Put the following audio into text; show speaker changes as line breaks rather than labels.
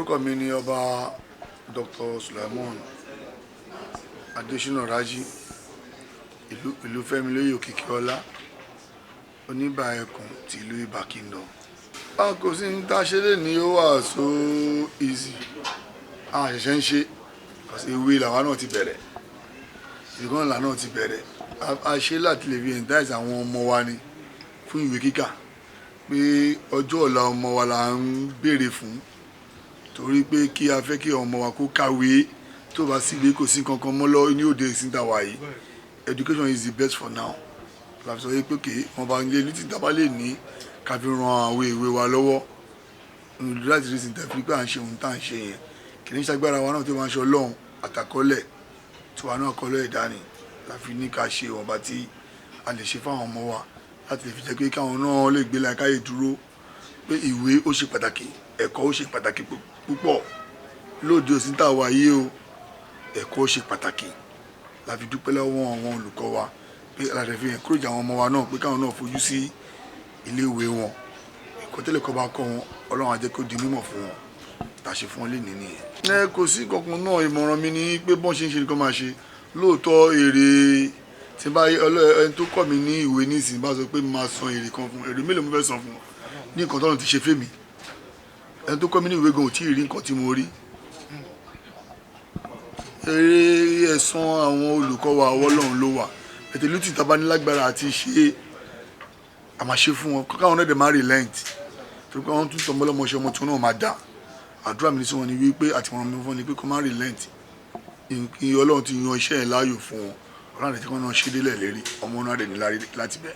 orúkọ mi ni ọba Dr. Sulaiman Adesina Raji ìlú Fẹ́milóyè Òkìkíọlá oníbà ẹkùn ti ìlú Ìbà Kingdom. A kò sí ní tá a ṣe lè ní ó wà so easy a ṣẹ̀ṣẹ̀ ń ṣe ìwé làwa náà ti bẹ̀rẹ̀ ìgbọ́n là náà ti bẹ̀rẹ̀ a ṣe láti lè fi entice àwọn ọmọ wa ni fún ìwé kíkà pé ọjọ́ ọ̀la ọmọ wa là ń béèrè fún torí pé kí a fẹ́ kí ọmọ wa kó kàwé tó bá sí ìwé kò sí kankan mọ́ lọ ní òde ìsìntà wa yìí education is the best for now láti sọ pé kí wọ́n bá ń lé ní tìǹtà bá lè ní ká fi ran àwọn ìwé wa lọ́wọ́ láti rí ìsìntà fi pé à ń ṣe ohun tá à ń ṣe yẹn kì í ṣàgbára wa náà tó máa ń ṣe ọlọ́run àtàkọ́lẹ̀ tiwa náà kọ́lọ́ ẹ̀dá ni láfi ní ká ṣe ọba tí a lè ṣe fáwọn ọmọ wa láti lè fi jẹ́ pé káwọn náà lè gbé làákàyè dúró pé ìwé ó ṣe pàtàkì ẹ̀kọ́ ó ṣe pàtàkì púpọ̀ lóde òsì tá a wà yìí o ẹ̀kọ́ ó ṣe pàtàkì láfi dúpẹ́ lọ́wọ́ àwọn olùkọ́ wa pé láti fi encourage àwọn ọmọ wa náà pé káwọn náà fojú sí ilé ìwé wọn ẹ̀kọ́ tẹ́lẹ̀ kọ́ bá kọ́ wọn ọlọ́run á jẹ́ kó di mímọ̀ fún wọn tá a ṣe fún wọn lé nìyí. ẹ kò sí kankan náà ìmọ̀ràn mi ní pé bọ́n ṣe ń ṣe nǹkan máa ṣe lóòótọ́ èrè tí bá ẹni tó kọ́ mi ní ìwé nísìnyí bá sọ pé máa san èrè kan fún èrè mélòó mo fẹ́ san fún wọn ní nǹkan tọ́nà ti ṣe fèmí ẹni tó kọ́ mi ní ìwé gan ò tí ì rí nǹkan tí mo rí èrè ẹ̀san àwọn olùkọ́ wa ọwọ́ Ọlọ́run ló wà ètò ìlú tí ìta bá ní lágbára àti ṣe àmàṣe fún wọn káwọn náà dẹ̀ máa relent torí pé wọ́n tún tọ́ ọmọlọ́mọṣẹ́ ọmọ tí wọn náà máa dà àdúrà mi ní sí wọn ni wípé àti wọn mi fún ni pé kó má relent Ọlọ́run ti yan iṣẹ́ yẹn láàyò fún wọn ọlọ́run àti kí wọ́n náà ṣe délẹ̀ lérí ọmọ náà dẹ̀ ní láti bẹ̀.